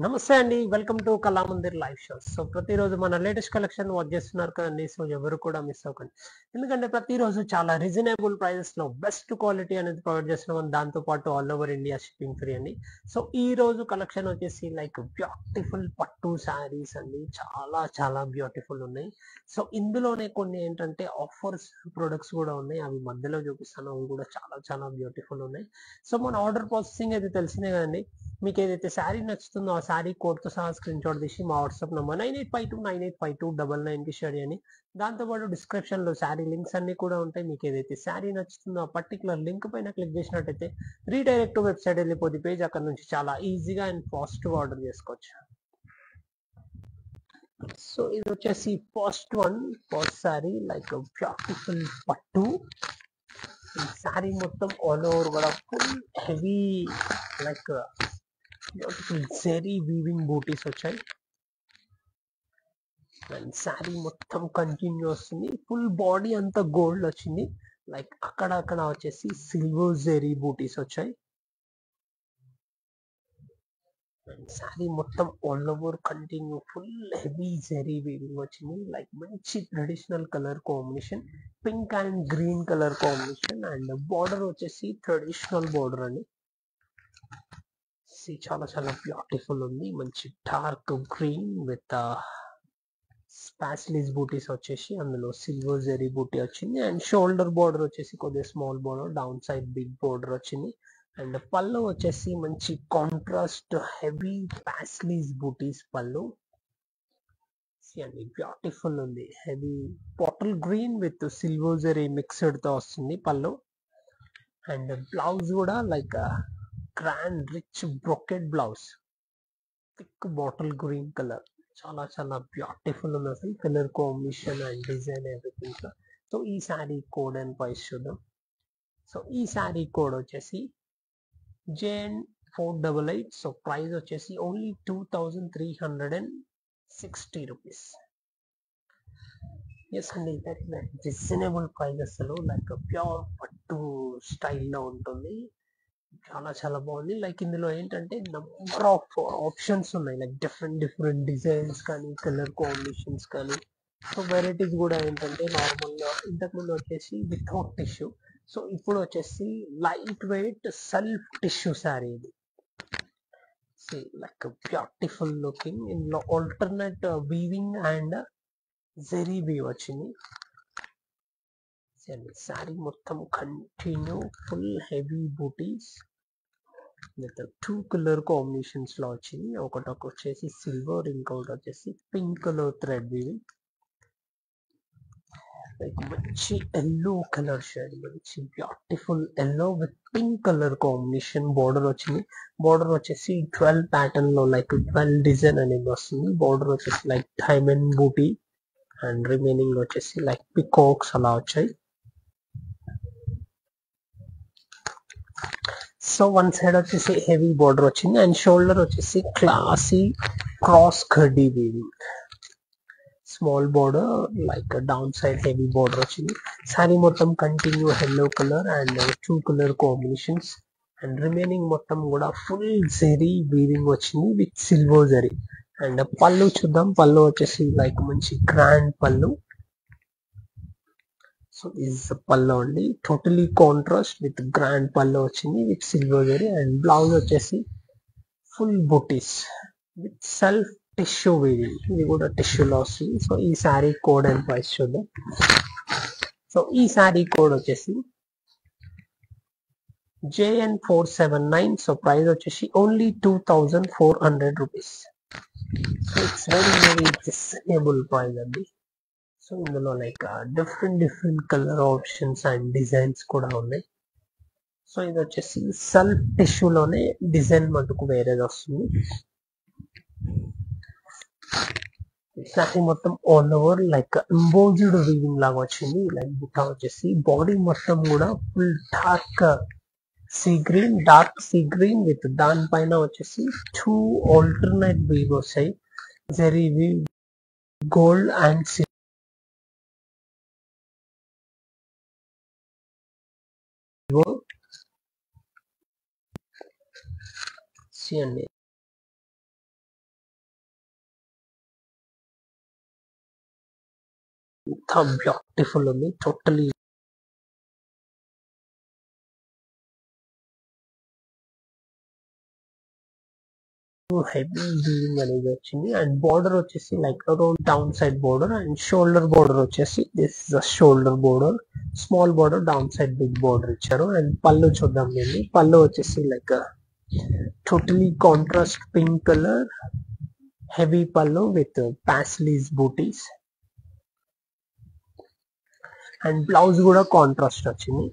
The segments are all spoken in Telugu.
నమస్తే అండి. Welcome to Kalamandir live shows. So ప్రతిరోజు మన లేటెస్ట్ కలెక్షన్ వాచ్ చేస్తున్నారు కదండీ. సో ఎవరు కూడా మిస్ అవ్వకండి. ఎందుకంటే ప్రతిరోజు చాలా రీజనబుల్ ప్రైజెస్‌లో బెస్ట్ క్వాలిటీ అనేది ప్రొవైడ్ చేస్తున్నాం. దాంతో పాటు all over India shipping free అండి. సో ఈ రోజు కలెక్షన్ వచ్చేసి లైక్ బ్యూటిఫుల్ పట్టు శారీస్ అండి. చాలా చాలా బ్యూటిఫుల్ ఉన్నాయి. సో ఇందులోనే కొన్ని ఏంటంటే ఆఫర్స్ ప్రొడక్ట్స్ కూడా ఉన్నాయి. అవి మధ్యలో చూపిస్తాను. అవి కూడా చాలా చాలా బ్యూటిఫుల్ ఉన్నాయి. సో మన ఆర్డర్ ప్రాసెసింగ్ అయితే తెలిసిందే కదండి. మీకు ఏదైతే శారీ నచ్చుతుందో ఆ శారీ కోడ్తో సహా స్క్రీన్ షాట్ తీసి మా వాట్సాప్ నెంబర్ 9852985299కి షేర్ చేయండి. దాంతోపాటు డిస్క్రిప్షన్లో శారీ లింక్స్ అన్ని కూడా ఉంటాయి. మీకు ఏదైతే శారీ నచ్చుతుందో ఆ పర్టికులర్ లింక్ పైన క్లిక్ చేసినట్టయితే రీడైరెక్ట్ టు వెబ్సైట్ వెళ్ళిపోతే పేజ్ అక్కడ నుంచి చాలా ఈజీగా అండ్ ఫాస్ట్గా ఆర్డర్ చేసుకోవచ్చు. సో ఇది వచ్చేసి ఫస్ట్ శారీ లైక్ బ్యూటిఫుల్ పట్టు. ఈ శారీ మొత్తం ఆల్ ఓవర్ కూడా full heavy like beautiful zari weaving butis వచ్చాయి. అండ్ శారీ మొత్తం కంటిన్యూ వస్తుంది. ఫుల్ బాడీ అంతా గోల్డ్ వచ్చింది. లైక్ అక్కడక్కడ వచ్చేసి సిల్వర్ జెరీ బూటీస్ వచ్చాయి. అండ్ శారీ మొత్తం all over continue full heavy zari weaving వచ్చింది. లైక్ మంచి traditional colour combination, pink and green colour combination. And border వచ్చేసి ట్రెడిషనల్ బార్డర్ అండి. చాలా చాలా బ్యూటిఫుల్ ఉంది. మంచి dark green with paisleys butis వచ్చేసి అందులో సిల్వర్ జెరీ బూటీ వచ్చింది. అండ్ షోల్డర్ బార్డర్ వచ్చేసి కొద్దిగా small border, down side big border వచ్చింది. అండ్ పళ్ళు వచ్చేసి మంచి కాంట్రాస్ట్ హెవీ పాస్లీస్ బూటీస్ పళ్ళు అండి. బ్యూటిఫుల్ ఉంది. Heavy bottle green with silver zari mixed తో వస్తుంది పళ్ళు. అండ్ బ్లౌజ్ కూడా like grand rich brocade blouse, thick bottle green colour. చాలా చాలా బ్యూటిఫుల్ ఉంది అసలు colour combination and design everything. So ఈ శారీ కోడ్ అండ్ ప్రైస్ చూద్దాం. సో ఈ శారీ కోడ్ వచ్చేసి JN488. సో ప్రైస్ వచ్చేసి ఓన్లీ 2360 రూపీస్. ఎస్ అండి, వెరీ వెరీ రీజనబుల్ ప్రైస్. అసలు లైక్ ప్యూర్ పట్టు స్టైల్లో ఉంటుంది. చాలా చాలా బాగుంది. లైక్ ఇందులో ఏంటంటే నంబర్ ఆఫ్ ఆప్షన్స్ ఉన్నాయి. లైక్ డిఫరెంట్ డిఫరెంట్ డిజైన్స్ కానీ కలర్ కాంబినేషన్స్ కానీ. సో వెరైటీస్ కూడా ఏంటంటే నార్మల్గా ఇంతకుముందు వచ్చేసి వితౌట్ టిష్యూ, సో ఇప్పుడు వచ్చేసి light weight self tissue sari ఇది. Like beautiful looking. ఇందులో alternate weaving and zari weave వచ్చింది. శారీ మొత్తం continue full heavy butis with 2 colour combinations లో వచ్చింది. ఒకటి వచ్చేసి సిల్వర్, ఇంకొకటి వచ్చేసి pink colour thread weaving. Like మంచి ఎల్లో కలర్ షేడ్, మంచి beautiful yellow with pink colour combination. Border వచ్చింది. బార్డర్ వచ్చేసి 12 ప్యాటర్న్ లో లైక్ 12 డిజైన్ అనేది వస్తుంది. బార్డర్ వచ్చేసి like diamond buti and remaining వచ్చేసి లైక్ పికాక్స్ అలా వచ్చాయి. సో వన్ సైడ్ వచ్చేసి హెవీ బార్డర్ వచ్చింది అండ్ షోల్డర్ వచ్చేసి క్లాసీ క్రాస్ కర్డీ weaving. Small border like down side heavy border వచ్చింది. శారీ మొత్తం continue yellow colour and 2 colour combinations. And remaining మొత్తం కూడా ఫుల్ జెరీ వీవింగ్ వచ్చింది విత్ సిల్వర్ జెరీ. అండ్ పళ్ళు చూద్దాం. పళ్ళు వచ్చేసి లైక్ మంచి గ్రాండ్ పళ్ళు. సో ఇస్ పళ్ళు అండి, totally contrast with grand pallu వచ్చింది with silver zari. And blouse వచ్చేసి full butis with self tissue weaving. ఇది కూడా టిష్యూలో వస్తుంది. సో ఈ శారీ కోడ్ అండ్ ప్రైస్ చూద్దాం. సో ఈ శారీ కోడ్ వచ్చేసి JN479. సో ప్రైస్ వచ్చేసి only 2400 rupees. So it's very very reasonable price అండి. సో ఇందులో like different different colour options and designs కూడా ఉన్నాయి. సో ఇది వచ్చేసి సెల్ఫ్ టిష్యూలోనే డిజైన్ మటుకు వేరేది వస్తుంది. శారీ మొత్తం all over like embossed weaving లాగా వచ్చింది. లైక్ బుట్ట వచ్చేసి బాడీ మొత్తం కూడా full dark sea green with దానిపైన వచ్చేసి 2 ఆల్టర్నేట్ వీవ్ వస్తాయి. Zari weave, gold and silver. అండి ఎంత బ్యూటిఫుల్ ఉంది, టోటలీ హెవీ వీవింగ్ అనేది వచ్చింది. అండ్ బార్డర్ వచ్చేసి like around down side border and shoulder border వచ్చేసి this shoulder border, small border, down side big border ఇచ్చారు. అండ్ పళ్ళు చూద్దాం దీన్ని. పళ్ళు వచ్చేసి like totally contrast pink colour heavy pallu with paisleys butis. And blouse కూడా కాంట్రాస్ట్ వచ్చింది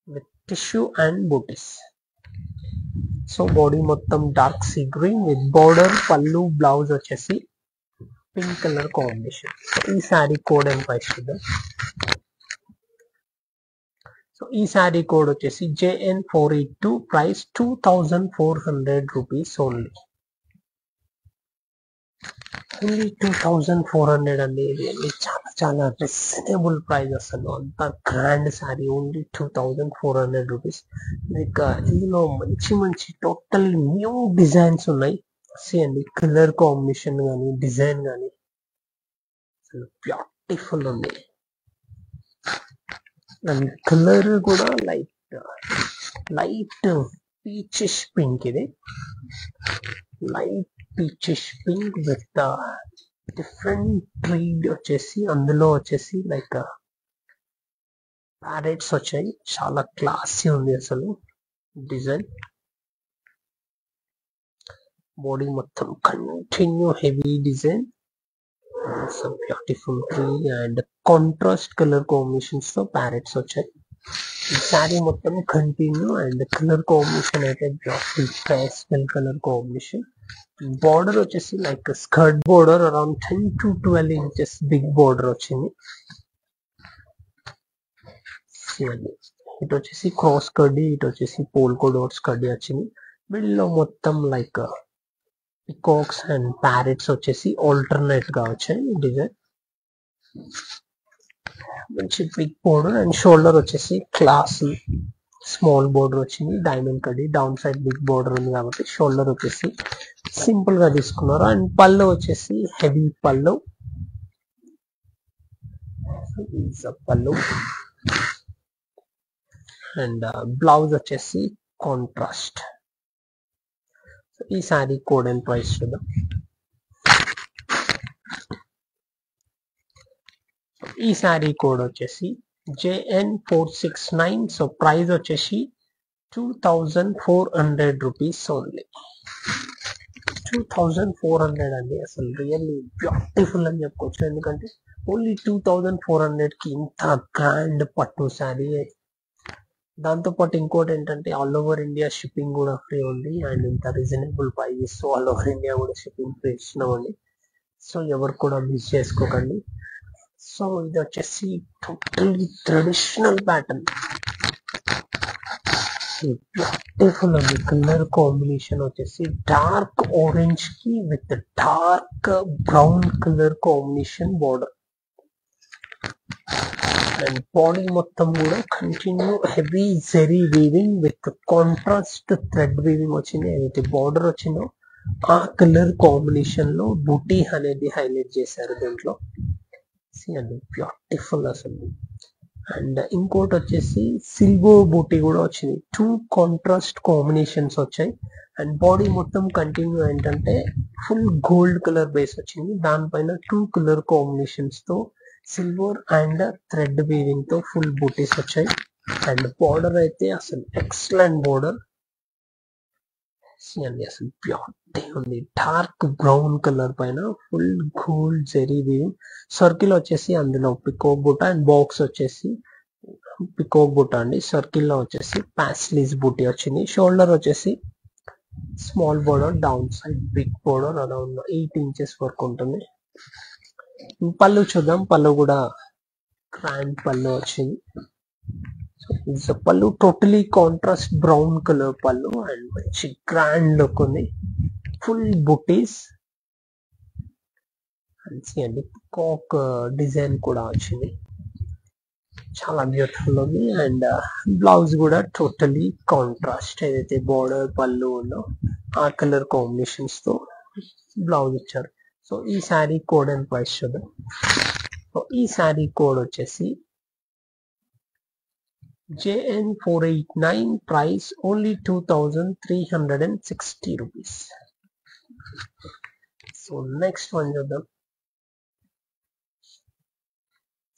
with tissue and butis. So body మొత్తం dark sea green with border, pallu, blouse వచ్చేసి పింక్ కలర్ కాంబినేషన్. సో ఈ శారీ కోడ్ అండ్ ప్రైస్ చూద్దాం. సో ఈ శారీ కోడ్ వచ్చేసి JN482, ప్రైస్ 2400 రూపీస్ ఓన్లీ. 2400 అండి. ఇది చాలా చాలా రీజనబుల్ ప్రైస్, అసలు అంత గ్రాండ్ శారీ ఓన్లీ 2400 రూపీస్. ఇంకా ఇందులో మంచి మంచి టోటల్ న్యూ డిజైన్స్ ఉన్నాయి. అండి కలర్ కాంబినేషన్ కానీ డిజైన్ కానీ అసలు బ్యూటిఫుల్ ఉంది. అండ్ కలర్ కూడా లైట్ పీచిష్ పింక్. ఇది light peachish pink with different tread వచ్చేసి అందులో వచ్చేసి లైక్ ప్యారెట్స్ వచ్చాయి. చాలా క్లాసీ ఉంది అసలు డిజైన్. బాడీ మొత్తం continue heavy design, beautiful tree and contrast colour combinations తో ప్యారెట్స్ వచ్చాయి. ఈ శారీ మొత్తం కంటిన్యూ అండ్ కలర్ కాంబినేషన్ అయితే beautiful pastel colour combination. Border వచ్చేసి like skirt border around 10 to 12 inches big border వచ్చింది. ఇటు వచ్చేసి క్రాస్ కడ్డీ, ఇటు వచ్చేసి పోల్కో డాట్స్ కడ్డీ వచ్చింది. మిడిల్ లో మొత్తం లైక్ పికాక్స్ అండ్ ప్యారెట్స్ వచ్చేసి ఆల్టర్నేట్ గా వచ్చాయి డిజైన్. మంచి బిగ్ బోర్డర్ అండ్ షోల్డర్ వచ్చేసి క్లాస్ స్మాల్ బోర్డర్ వచ్చింది. డైమండ్ కడ్డీ, డౌన్ సైడ్ బిగ్ బోర్డర్ ఉంది కాబట్టి షోల్డర్ వచ్చేసి సింపుల్ గా తీసుకున్నారు. అండ్ పళ్ళు వచ్చేసి హెవీ పళ్ళు, పళ్ళు అండ్ బ్లౌజ్ వచ్చేసి కాంట్రాస్ట్. ఈ శారీ కోడ్ అండ్ ప్రైస్ చూద్దాం. ఈ శారీ కోడ్ వచ్చేసి JN469. సో ప్రైస్ వచ్చేసి 2400 రూపీస్ ఓన్లీ. 2400 అండి. అసలు రియల్లీ బ్యూటిఫుల్ అని చెప్పుకోవచ్చు. ఎందుకంటే ఓన్లీ 2400 కి ఇంత గ్రాండ్ పట్టు శారీ. దాంతో పాటు ఇంకోటి ఏంటంటే ఆల్ ఓవర్ ఇండియా షిప్పింగ్ కూడా ఫ్రీ ఉంది. అండ్ ఇంత reasonable price all over India కూడా షిప్పింగ్ ఫ్రీ ఇచ్చినామండి. సో ఎవరు కూడా మిస్ చేసుకోకండి. సో ఇది వచ్చేసి టోటల్లీ ట్రెడిషనల్ ప్యాటర్న్, బ్యూటిఫుల్ అండి. కలర్ కాంబినేషన్ వచ్చేసి డార్క్ ఆరెంజ్ కి with dark brown colour combination border. And body మొత్తం కూడా continue heavy zari weaving with contrast thread weaving వచ్చింది. ఏదైతే బార్డర్ వచ్చిందో ఆ కలర్ కాంబినేషన్ లో బూటీ అనేది హైలైట్ చేశారు దీంట్లో. అండి బ్యూటిఫుల్ అసలు. అండ్ ఇంకోటి వచ్చేసి సిల్వర్ బూటీ కూడా వచ్చింది. 2 కాంట్రాస్ట్ కాంబినేషన్స్ వచ్చాయి. అండ్ బాడీ మొత్తం కంటిన్యూ ఏంటంటే ఫుల్ గోల్డ్ కలర్ బేస్ వచ్చింది. దానిపైన 2 కలర్ కాంబినేషన్స్ తో సిల్వర్ అండ్ థ్రెడ్ వీవింగ్ తో ఫుల్ బూటీస్ వచ్చాయి. అండ్ బార్డర్ అయితే అసలు ఎక్సలెంట్ బార్డర్ అండి. అసలు బ్యూటీ ఉంది. డార్క్ బ్రౌన్ కలర్ పైన full gold zari weaving. Circle వచ్చేసి అందులో పికాక్ బుట్ట అండ్ బాక్స్ వచ్చేసి పికాక్ బుట్ట అండి. సర్కిల్ లో వచ్చేసి పాస్లీస్ బూటీ వచ్చింది. షోల్డర్ వచ్చేసి small border, down side big border around 8 inches వరకు ఉంటుంది. పళ్ళు చూద్దాం. పళ్ళు కూడా గ్రాండ్ పళ్ళు వచ్చింది. పళ్ళు టోటలీ కాంట్రాస్ట్ బ్రౌన్ కలర్ పళ్ళు అండ్ మంచి గ్రాండ్ లుక్ ఉంది. ఫుల్ బుటీస్ అండి. పికాక్ డిజైన్ కూడా వచ్చింది. చాలా బ్యూటిఫుల్ ఉంది. అండ్ బ్లౌజ్ కూడా టోటలీ కాంట్రాస్ట్, ఏదైతే బార్డర్ పళ్ళు ఉందో ఆ కలర్ కాంబినేషన్స్ తో బ్లౌజ్ ఇచ్చారు. సో ఈ శారీ కోడ్ అండ్ ప్రైస్ చూద్దాం. ఈ శారీ కోడ్ వచ్చేసి JN489, price only 2360 rupees. So next one చూద్దాం.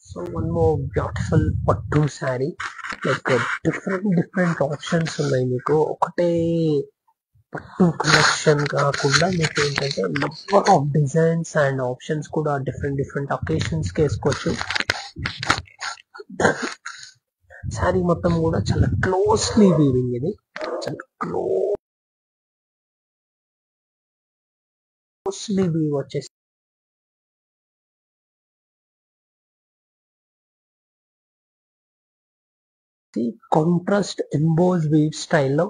సో వన్ మోర్ బ్యూటిఫుల్ పట్టు శారీ. లైక్ డిఫరెంట్ ఆప్షన్స్ ఉన్నాయి మీకు. ఒకటే పట్టు కలెక్షన్ కాకుండా మీకు ఏంటంటే number of designs and options కూడా డిఫరెంట్ అకేషన్స్ కి వేసుకోవచ్చు. శారీ మొత్తం కూడా చాలా క్లోజ్లీ వీవింగ్. ఇది చాలా క్లోజ్లీ వీవ్ వచ్చేసి కాంట్రాస్ట్ ఎంబోజ్ వీవ్ స్టైల్లో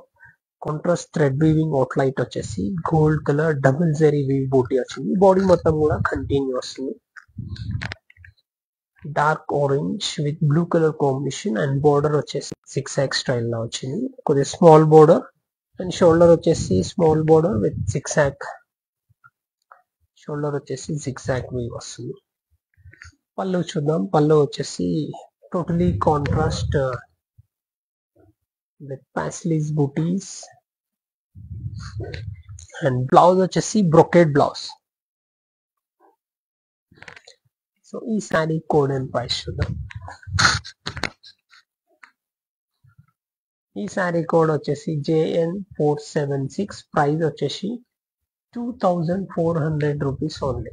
కాంట్రాస్ట్ థ్రెడ్ వీవింగ్ అవుట్లైట్ వచ్చేసి gold colour double zari weave buti వచ్చింది. బాడీ మొత్తం కూడా కంటిన్యూ వస్తుంది. Dark orange with blue colour combination and border వచ్చేసి 6x స్టైల్లో వచ్చింది. కొద్దిగా స్మాల్ బోర్డర్ అండ్ షోల్డర్ వచ్చేసి స్మాల్ బోర్డర్ విత్ షోల్డర్ వచ్చేసి zigzag వీవ్ వస్తుంది. పళ్ళు చూద్దాం. పళ్ళు వచ్చేసి totally contrast with paisleys booties and blouse వచ్చేసి brocade blouse. సో ఈ శారీ కోడ్ అండ్ ప్రైస్ చూద్దాం. ఈ శారీ కోడ్ వచ్చేసి JN476, ప్రైస్ వచ్చేసి 2400 రూపీస్ ఓన్లీ.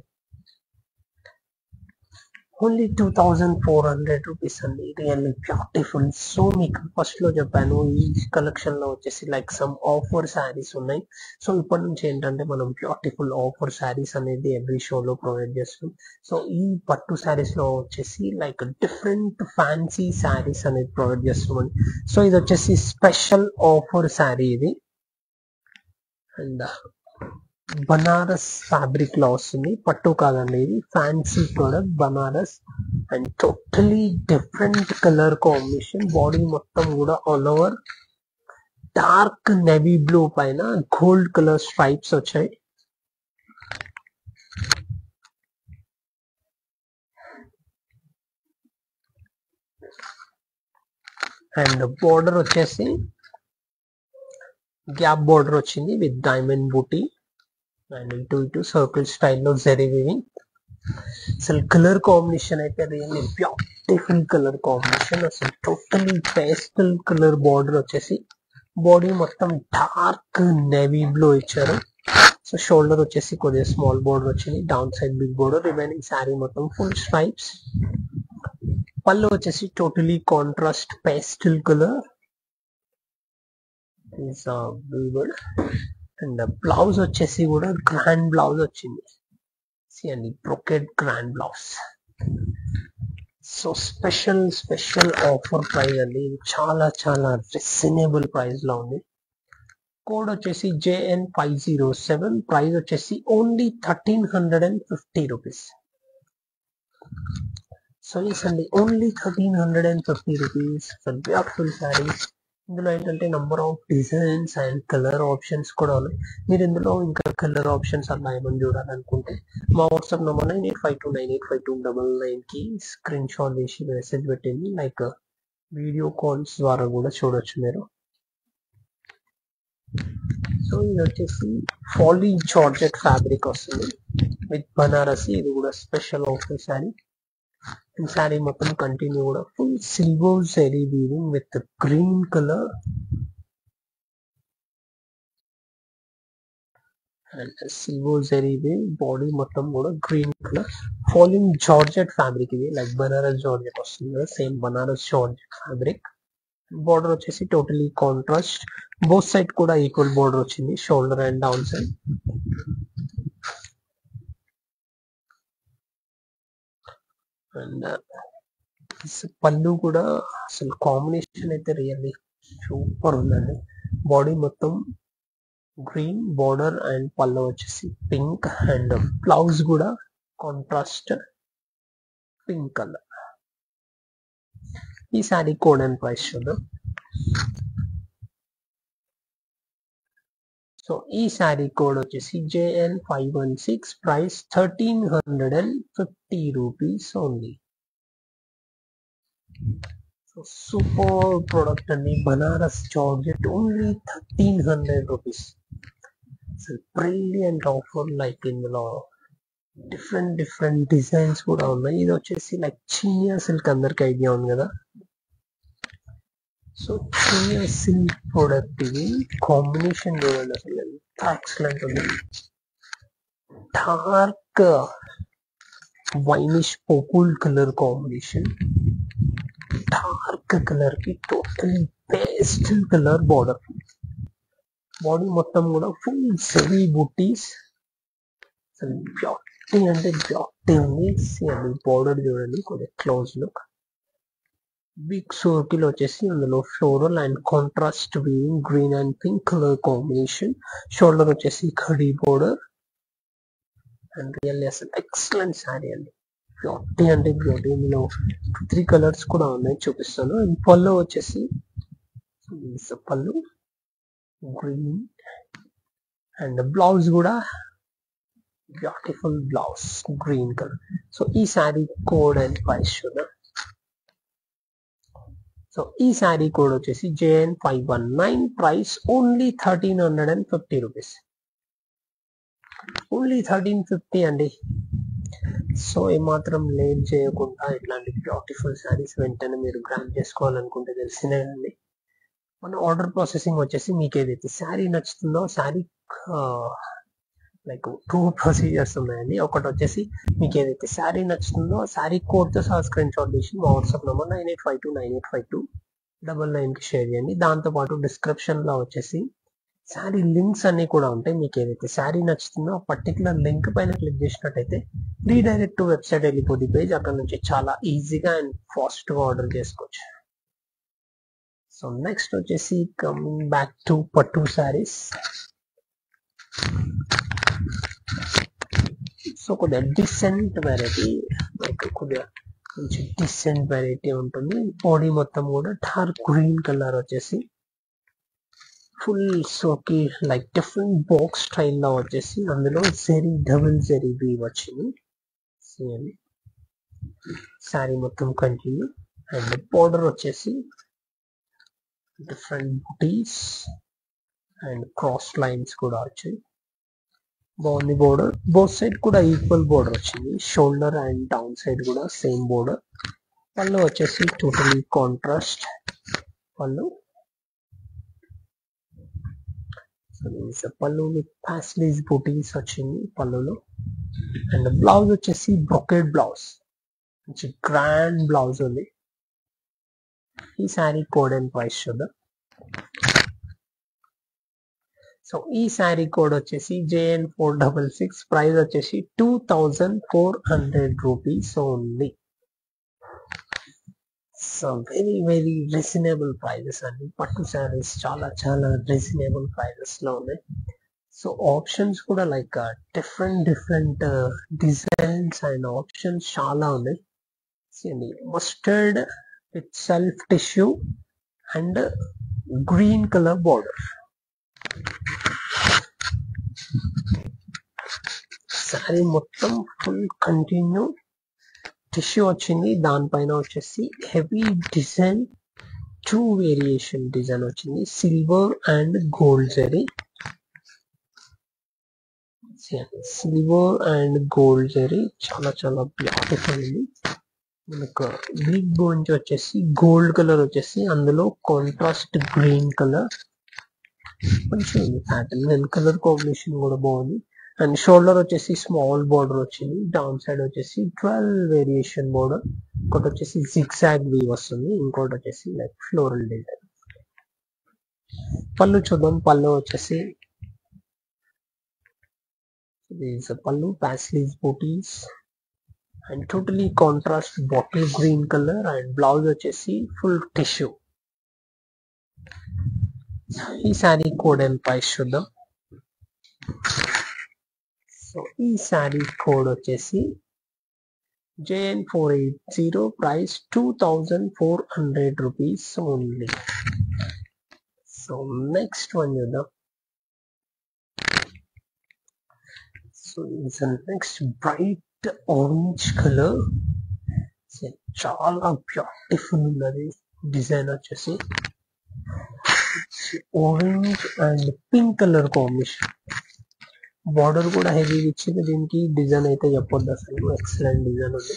2400 రూపీస్ అండి. Really beautiful. సో మీకు ఫస్ట్ లో చెప్పాను ఈ కలెక్షన్ లో వచ్చేసి లైక్ సమ్ ఆఫర్ శారీస్ ఉన్నాయి. సో ఇప్పటి నుంచి ఏంటంటే మనం బ్యూటిఫుల్ ఆఫర్ శారీస్ అనేది ఎవ్రీ షోలో ప్రొవైడ్ చేస్తాం. సో ఈ పట్టు శారీస్ లో వచ్చేసి లైక్ డిఫరెంట్ ఫ్యాన్సీ శారీస్ అనేది ప్రొవైడ్ చేస్తామండి. సో ఇది వచ్చేసి స్పెషల్ ఆఫర్ శారీ ఇది. అండ్ బనారస్ ఫ్యాబ్రిక్ లో వస్తుంది. పట్టు కాదండి, ఇది fancy product Banaras and totally different colour combination. Body మొత్తం కూడా all over dark navy blue పైన గోల్డ్ కలర్ స్ట్రైప్స్ వచ్చాయి. అండ్ బోర్డర్ వచ్చేసి గ్యాప్ బోర్డర్ వచ్చింది విత్ డైమండ్ బూటీ అండ్ ఇటు సర్కిల్ స్టైల్లో జరీ వీవింగ్. అసలు కలర్ కాంబినేషన్ అయితే రియల్లీ బ్యూటిఫుల్ కలర్ కాంబినేషన్. అసలు టోటలీ పేస్టల్ కలర్ బార్డర్ వచ్చేసి బాడీ మొత్తం డార్క్ నేవీ బ్లూ ఇచ్చారు. సో షోల్డర్ వచ్చేసి కొద్దిగా స్మాల్ బోర్డర్ వచ్చింది, down side big border, remaining sari మొత్తం ఫుల్ స్ట్రైప్స్. పళ్ళు వచ్చేసి totally contrast pastel colour and blouse వచ్చేసి కూడా గ్రాండ్ బ్లౌజ్ వచ్చింది. అండి brocade grand blouse. So special offer price అండి. ఇది చాలా రీజనబుల్ ప్రైస్ లో ఉంది. కోడ్ వచ్చేసి JN507, ప్రైస్ వచ్చేసి ఓన్లీ 1350 రూపీస్. సో ఎస్ అండి, only 1350 rupees for beautiful saris. ఇందులో ఏంటంటే number of designs and colour options కూడా ఉన్నాయి. మీరు ఇందులో ఇంకా కలర్ ఆప్షన్స్ అలా ఏమని చూడాలనుకుంటే మా వాట్సాప్ నెంబర్ 9852985299కి స్క్రీన్ షాట్ చేసి మెసేజ్ పెట్టింది. లైక్ వీడియో కాల్స్ ద్వారా కూడా చూడొచ్చు మీరు. సో ఇది వచ్చేసి ఫాలీ జార్జెట్ ఫ్యాబ్రిక్ వస్తుంది విత్ బనారసి. ఇది కూడా స్పెషల్ ఆఫర్ శారీ. ఈ శారీ మొత్తం కంటిన్యూ కూడా full silver zari weaving with green colour and silver zari weave. Body మొత్తం కూడా green colour falling georgette fabric. ఇది లైక్ బనారస్ జార్జెట్ వస్తుంది కదా, same Banaras georgette fabric. Border వచ్చేసి టోటలీ కాంట్రాస్ట్, బోత్ సైడ్ కూడా ఈక్వల్ బోర్డర్ వచ్చింది, shoulder and down side. And పళ్ళు కూడా అసలు కాంబినేషన్ అయితే రియల్లీ సూపర్ ఉందండి. బాడీ మొత్తం గ్రీన్ బోర్డర్ అండ్ పళ్ళు వచ్చేసి పింక్ అండ్ బ్లౌజ్ కూడా కాంట్రాస్ట్ పింక్ కలర్. ఈ శారీ కోడ్ అండ్ ప్రైస్ చూద్దాం. సో ఈ శారీ కోడ్ వచ్చేసి JN516, price 1350 rupees only. So super product అండి, బనారస్ జార్జెట్ ఓన్లీ 1300 రూపీస్. అసలు బ్రిలియంట్ ఆఫర్, లైక్ ఇందులో డిఫరెంట్ డిజైన్స్ కూడా ఉన్నాయి. ఇది వచ్చేసి లైక్ చినియా సిల్క్, అందరికి ఐడియా ఉంది కదా. సో చినియా సిల్క్ ప్రోడక్ట్, ఇది కాంబినేషన్ చూడండి అసలు ఎంత ఎక్సలెంట్ ఉంది. Dark winish purple colour combination, dark colour కి totally pastel colour border, body మొత్తం కూడా ఫుల్ సెవీ బుటీస్. అసలు బ్యూటీ అంటే బ్యూటీ ఉంది. బార్డర్ చూడండి కొద్దిగా క్లోజ్ లుక్. బిగ్ సర్కిల్ వచ్చేసి అందులో floral and contrast weaving green and pink colour combination. Shoulder వచ్చేసి ఖడీ బోర్డర్. అండ్ రియల్లీ అసలు ఎక్సలెంట్ శారీ అండి, బ్యూటీ అంటే బ్యూటీ. ఇందులో 3 కలర్స్ కూడా ఉన్నాయి, చూపిస్తాను. అండ్ పళ్ళు వచ్చేసి పళ్ళు గ్రీన్, అండ్ బ్లౌజ్ కూడా beautiful blouse green colour. So ఈ శారీ కోడ్ అండ్ ప్రైస్ చూద్దాం. సో ఈ శారీ కోడ్ వచ్చేసి JN519, price only 1350 rupees, only 1350 అండి. సో ఏమాత్రం లేట్ చేయకుండా ఇట్లాంటి బ్యూటిఫుల్ శారీస్ వెంటనే మీరు గ్రాబ్ చేసుకోవాలనుకుంటే తెలిసినండి. మన ఆర్డర్ ప్రాసెసింగ్ వచ్చేసి మీకు ఏదైతే శారీ నచ్చుతుందో, శారీ లైక్ 2 ప్రొసీజర్స్ ఉన్నాయండి. ఒకటి వచ్చేసి మీకు ఏదైతే శారీ నచ్చుతుందో శారీ కోడ్తో సహా స్క్రీన్ షాట్ తీసి మా వాట్సాప్ నెంబర్ 9852985299కి షేర్ చేయండి. దాంతోపాటు డిస్క్రిప్షన్లో వచ్చేసి శారీ లింక్స్ అన్ని కూడా ఉంటాయి. మీకు ఏదైతే శారీ నచ్చుతుందో ఆ పర్టికులర్ లింక్ పైన క్లిక్ చేసినట్టయితే రీడైరెక్ట్ టు వెబ్సైట్ వెళ్ళిపోతుంది పేజ్. అక్కడ నుంచి చాలా ఈజీగా అండ్ ఫాస్ట్గా ఆర్డర్ చేసుకోవచ్చు. సో నెక్స్ట్ వచ్చేసి కమింగ్ బ్యాక్ టు పట్టు శారీస్. సో కొద్దిగా డిసెంట్ వెరైటీ, కొద్దిగా మంచి డిసెంట్ వెరైటీ ఉంటుంది. బాడీ మొత్తం కూడా డార్క్ గ్రీన్ కలర్ వచ్చేసి ఫుల్ సోకి లైక్ డిఫరెంట్ బాక్స్ స్టైల్లో వచ్చేసి అందులో డబుల్ జెరీ వీవ్ వచ్చింది. శారీ మొత్తం కంటిన్యూ. అండ్ బోర్డర్ వచ్చేసి different buttis and cross lines కూడా వచ్చాయి. బాగుంది బోర్డర్, బోత్ సైడ్ కూడా ఈక్వల్ బోర్డర్ వచ్చింది. షోల్డర్ అండ్ డౌన్ సైడ్ కూడా సేమ్ బోర్డర్. పళ్ళు వచ్చేసి టోటలీ కాంట్రాస్ట్ పళ్ళు. పళ్ళు విత్ ప్యాస్లీస్ బూటీస్ వచ్చింది పళ్ళులో. అండ్ బ్లౌజ్ వచ్చేసి బ్రొకెట్ బ్లౌజ్, మంచి గ్రాండ్ బ్లౌజ్ ఉంది. ఈ శారీ కోడ్ అండ్ ప్రైస్ చూద్దాం. సో ఈ శారీ కోడ్ వచ్చేసి JN466, ప్రైస్ వచ్చేసి 2400 rupees only. So very reasonable prices అండి. పట్టు శారీస్ చాలా రీజనబుల్ ప్రైజెస్ లో ఉన్నాయి. సో ఆప్షన్స్ కూడా like different designs and options చాలా ఉన్నాయి. Mustard with self tissue and green colour border. Sari మొత్తం ఫుల్ కంటిన్యూ టిష్యూ వచ్చింది. దానిపైన వచ్చేసి హెవీ డిజైన్, 2 వేరియేషన్ డిజైన్ వచ్చింది, silver and gold zari. Silver and gold zari చాలా బ్యూటిఫుల్ ఉంది. మనకు బిగ్ బోన్స్ వచ్చేసి గోల్డ్ కలర్ వచ్చేసి అందులో కాంట్రాస్ట్ గ్రీన్ కలర్ మంచిగా ఉంది. ప్యాటర్న్ కలర్ కాంబినేషన్ కూడా బాగుంది. అండ్ షోల్డర్ వచ్చేసి స్మాల్ బార్డర్ వచ్చింది. డౌన్ సైడ్ వచ్చేసి 12 వేరియేషన్ బార్డర్. ఇంకోటి వచ్చేసి జిగ్జాగ్ వీవ్ వస్తుంది, ఇంకోటి వచ్చేసి లైక్ ఫ్లోరల్ డిజైన్. పళ్ళు చూద్దాం. పళ్ళు వచ్చేసి pallu paisleys butis and totally contrast bottle green colour. And blouse వచ్చేసి ఫుల్ టిష్యూ. ఈ శారీ కోడ్ అండ్ ప్రైస్ చూద్దాం. సో ఈ శారీ కోడ్ వచ్చేసి JN480, price 2400 rupees only. So next one చూద్దాం. So next bright orange colour. చాలా బ్యూటిఫుల్ ఉన్నది డిజైన్ వచ్చేసి orange and pink colour combination. Border కూడా హెవీ ఇచ్చింది దీనికి. డిజైన్ అయితే చెప్పొద్దు అసలు, ఎక్సలెంట్ డిజైన్ ఉంది.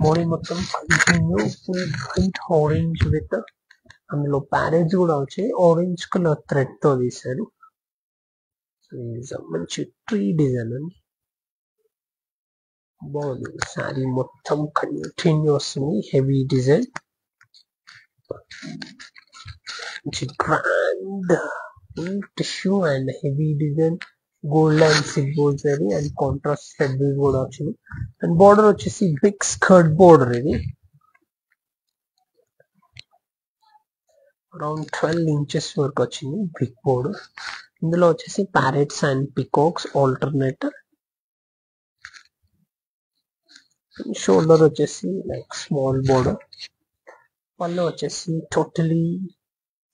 బాడీ మొత్తం continue full white orange with అందులో ప్యారెట్స్ కూడా వచ్చాయి. ఆరెంజ్ కలర్ థ్రెడ్ తో తీశారు. మంచి ట్రీ డిజైన్ అండి, బాగుంది. శారీ మొత్తం కంటిన్యూ వస్తుంది హెవీ డిజైన్. మంచి grand tissue and heavy design, gold and silver zari and contrast thread కూడా వచ్చింది. అండ్ బార్డర్ వచ్చేసి బిగ్ స్కర్ట్ బార్డర్, ఇది అరౌండ్ 12 inches వరకు వచ్చింది బిగ్ బోర్డర్. ఇందులో వచ్చేసి parrots and peacocks alternate. Shoulder వచ్చేసి లైక్ స్మాల్ బోర్డర్. పళ్ళు వచ్చేసి టోటలీ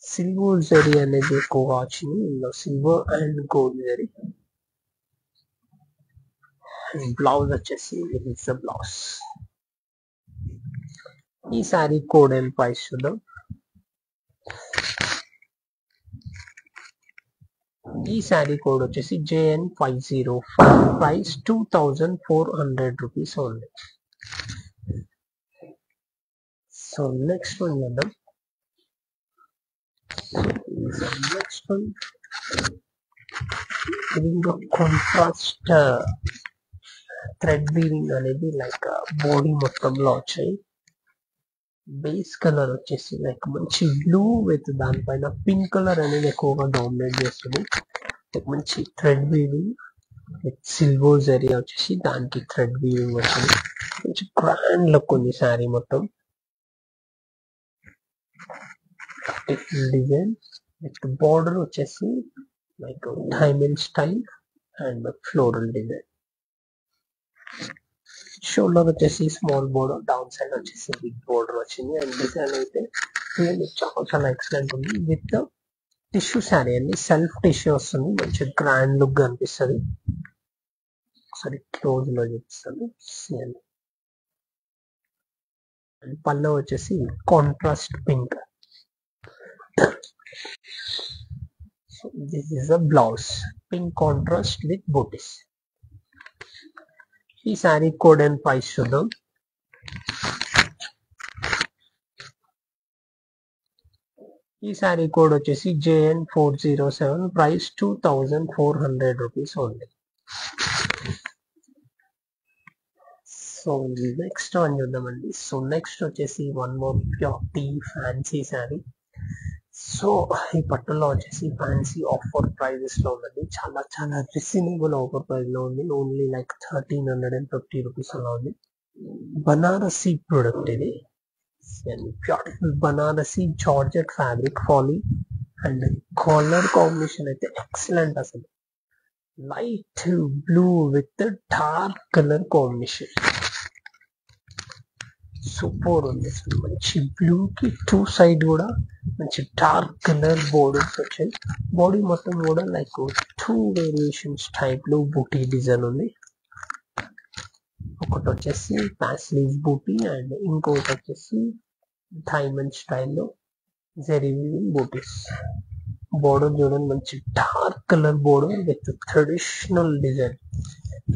సిల్వర్ జరీ అనేది ఎక్కువగా వచ్చింది. ఇందులో silver and gold zari. And blouse వచ్చేసి బ్లౌజ్. ఈ శారీ కోడ్ అండ్ ప్రైస్ చూద్దాం. ఈ శారీ కోడ్ వచ్చేసి JN505, price 2400 rupees only. So next one చూద్దాం. Next one contrast thread weaving అనేది లైక్ బాడీ మొత్తంలో వచ్చాయి. బేస్ కలర్ వచ్చేసి లైక్ మంచి బ్లూ విత్ దానిపైన పింక్ కలర్ అనేది ఎక్కువగా డామినేట్ చేస్తుంది. మంచి thread weaving with silver zari వచ్చేసి దానికి థ్రెడ్ వీవింగ్ వచ్చింది. మంచి గ్రాండ్ లుక్ ఉంది శారీ మొత్తం. డిజైన్ విత్ బార్డర్ వచ్చేసి like diamond style and floral design. Shoulder వచ్చేసి స్మాల్ బోర్డర్, డౌన్ సైడ్ వచ్చేసి బిగ్ బోర్డర్ వచ్చింది. అండ్ డిజైన్ అయితే చాలా చాలా ఎక్సలెంట్ ఉంది. విత్ టిష్యూ శారీ అండి, సెల్ఫ్ టిష్యూ వస్తుంది. మంచి గ్రాండ్ లుక్ అనిపిస్తుంది. ఒకసారి క్లోజ్ లో చూపిస్తాను. అండ్ పళ్ళు వచ్చేసి contrast pink. So this is a blouse, pink contrast with booties. ఈ శారీ కోడ్ అండ్ ప్రైస్ చూద్దాం. ఈ శారీ కోడ్ వచ్చేసి JN407, price 2400 rupees only. So next one చూద్దామండి. సో నెక్స్ట్ వచ్చేసి one more purity fancy sari. So ఈ పట్టులో వచ్చేసి ఫ్యాన్సీ ఆఫర్ ప్రైజెస్ లో ఉందండి. చాలా చాలా రీజనబుల్ ఆఫర్ ప్రైస్ లో ఉంది. ఓన్లీ లైక్ 1350 రూపీస్ అలా ఉంది. బనారసీ ప్రొడక్ట్ ఇది. Beautiful Banarasi georgette fabric folly and colour combination అయితే ఎక్సలెంట్ అసలు. Light blue with dark colour combination super ఉంది అసలు. మంచి బ్లూ కి టూ సైడ్ కూడా మంచి డార్క్ కలర్ బోర్డర్స్ వచ్చాయి. బాడీ మొత్తం కూడా లైక్ 2 వేరియేషన్స్ టైప్ లో బూటీ డిజైన్ ఉంది. ఒకటి వచ్చేసి ప్యాస్లీవ్ బూటీ అండ్ ఇంకొకటి వచ్చేసి డైమండ్ స్టైల్లో జరీ వీవింగ్ బూటీస్. బోర్డర్ చూడండి, మంచి dark colour border with traditional design.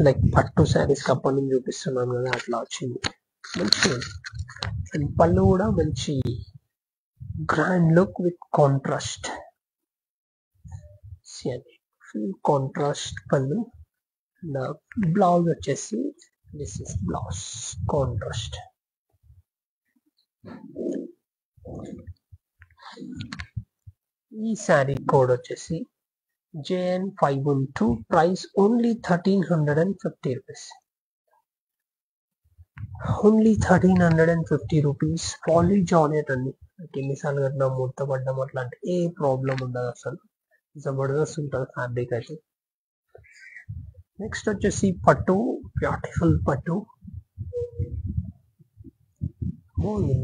Like పట్టు శారీస్ అప్పటి నుంచి చూపిస్తున్నాను కదా, అట్లా వచ్చింది. మంచి అండ్ పళ్ళు కూడా మంచి grand look with contrast. Full contrast పళ్ళు. బ్లౌజ్ వచ్చేసి దిస్ ఇస్ బ్లౌజ్ కాంట్రాస్ట్. ఈ శారీ కోడ్ వచ్చేసి JN512, price only 1350 rupees. Only 1350 rupees. Poly georgette అండి. ఎన్నిసార్లు కట్టినా మూత పడ్డం అట్లాంటి ఏ ప్రాబ్లం ఉండదు అసలు. జబర్దస్త్ ఉంటుంది ఫ్యాబ్రిక్ అయితే. నెక్స్ట్ వచ్చేసి పట్టు, బ్యూటిఫుల్ పట్టు.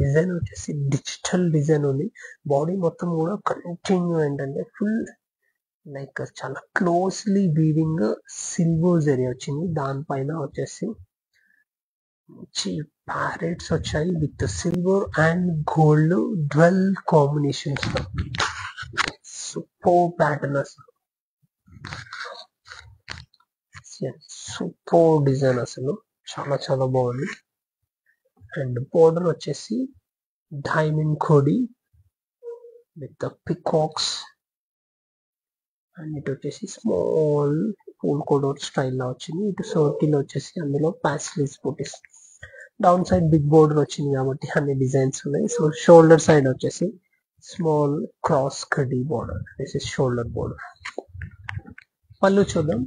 డిజైన్ వచ్చేసి డిజిటల్ డిజైన్ ఉంది. బాడీ మొత్తం కూడా కంటిన్యూ ఏంటంటే ఫుల్ లైక్ చాలా క్లోజ్లీ వీవింగ్ సిల్వర్ జరీ వచ్చింది. దానిపైన వచ్చేసి ప్యారెట్స్ వచ్చాయి with silver and gold dwell combinations లో. సూపర్ ప్యాటర్న్ అసలు, సూపర్ డిజైన్ అసలు, చాలా చాలా బాగుంది. అండ్ బోర్డర్ వచ్చేసి డైమండ్ కోడి విత్ పికాక్స్, అండ్ ఇటు వచ్చేసి స్మాల్ పూల్ కోడోర్ స్టైల్ లో వచ్చింది. ఇటు సర్కిల్ వచ్చేసి అందులో ప్యాస్టల్స్ బూటీస్. డౌన్ సైడ్ బిగ్ బోర్డర్ వచ్చింది కాబట్టి అన్ని డిజైన్స్ ఉన్నాయి. సో షోల్డర్ సైడ్ వచ్చేసి స్మాల్ క్రాస్ కడ్డీ border. This is shoulder border. పళ్ళు చూద్దాం.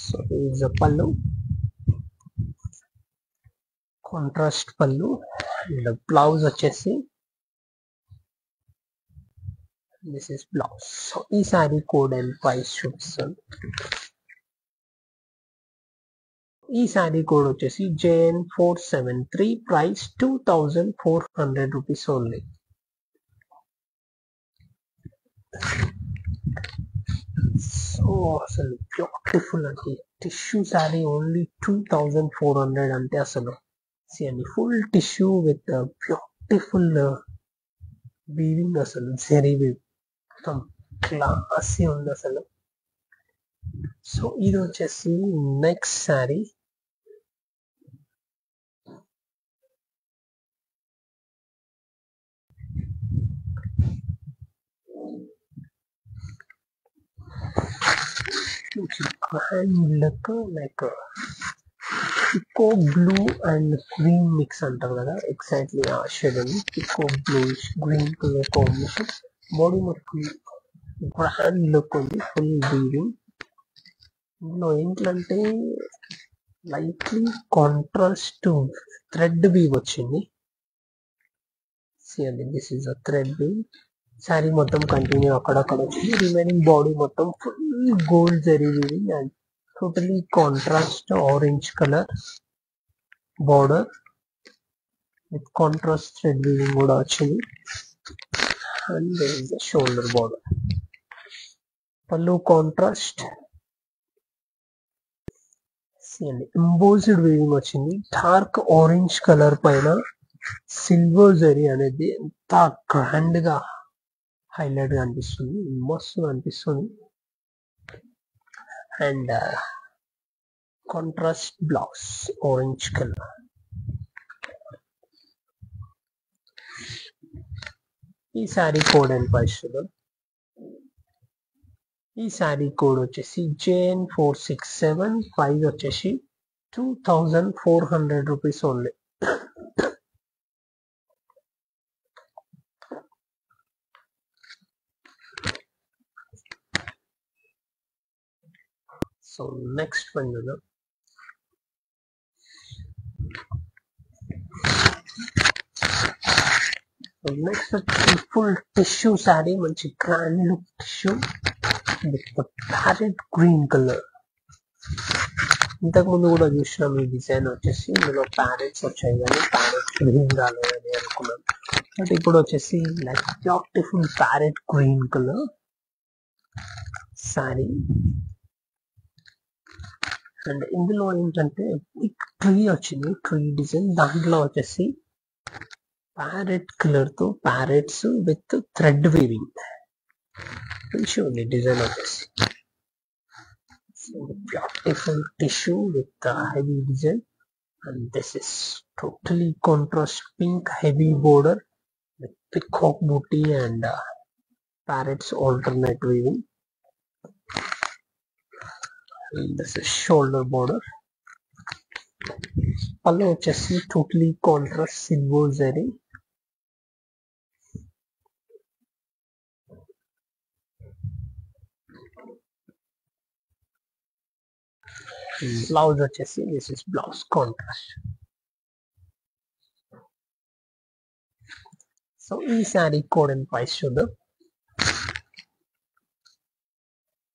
సో ఈజ్ పళ్ళు, కాంట్రాస్ట్ పళ్ళు. అండ్ బ్లౌజ్ వచ్చేసి దిస్ ఇస్ బ్లౌజ్. సో ఈ శారీ కోడ్ అండ్ ప్రైస్ చూపిస్తాను. ఈ శారీ కోడ్ వచ్చేసి JN473, price 2400 rupees only. So అసలు బ్యూటిఫుల్ అండి, టిష్యూ శారీ ఓన్లీ 2400 అంటే అసలు అండి full tissue with beautiful weaving, అసలు జరీ వీవ్ మొత్తం క్లాసీ ఉంది అసలు. సో ఇది వచ్చేసి next sari. look like peacock blue and green mix అంటారు కదా, ఎగ్జాక్ట్లీ ఆ షేడ్ ఉంది. Peacock blue green colour combination. Body మొత్తం గ్రాండ్ లుక్ ఉంది, ఫుల్ వీవింగ్. ఇందులో ఏంటంటే లైట్లీ కాంట్రాస్ట్ థ్రెడ్ వీవ్ వచ్చింది. This is a thread weave. Sari మొత్తం కంటిన్యూ అక్కడక్కడ వచ్చింది. రిమైనింగ్ బాడీ మొత్తం full gold zari weaving and totally contrast orange colour border with contrast thread weaving కూడా వచ్చింది. And there is the shoulder border. పళ్ళు కాంట్రాస్ట్ ఎంబోస్డ్ వీవింగ్ వచ్చింది. డార్క్ ఆరెంజ్ కలర్ పైన సిల్వర్ జరీ అనేది ఎంత గ్రాండ్ గా హైలైట్ గా అనిపిస్తుంది, మస్తు అనిపిస్తుంది. And contrast blouse orange colour. ఈ శారీ కోడ్ అండ్ ప్రైస్ చూద్దాం. ఈ శారీ కోడ్ వచ్చేసి JN467, ప్రైస్ వచ్చేసి 2400 rupees only. So next one చూద్దాం. నెక్స్ట్ వచ్చి ఫుల్ టిష్యూ శారీ, మంచి grand look tissue with parrot green colour. ఇంతకు ముందు కూడా చూసినాం ఈ డిజైన్ వచ్చేసి. ఇందులో ప్యారెట్స్ వచ్చాయి కానీ ప్యారెట్ గ్రీన్ రాలేదని అనుకున్నాను. బట్ ఇప్పుడు వచ్చేసి like beautiful parrot green colour sari. And ఇందులో ఏంటంటే ట్రీ వచ్చింది, ట్రీ డిజైన్. దాంట్లో వచ్చేసి ప్యారెట్ కలర్ తో ప్యారెట్స్ విత్ థ్రెడ్ వీవింగ్ ఉంది డిజైన్ వచ్చేసి. Beautiful tissue with heavy design. And this is totally contrast pink heavy border with peacock booty and parrots alternate weaving. And this is shoulder border. Pallu vachesi totally contrast silver zari. Blouse vachesi, this is blouse contrast. So ఈ శారీ కోడ్ అండ్ ప్రైస్ చూద్దాం.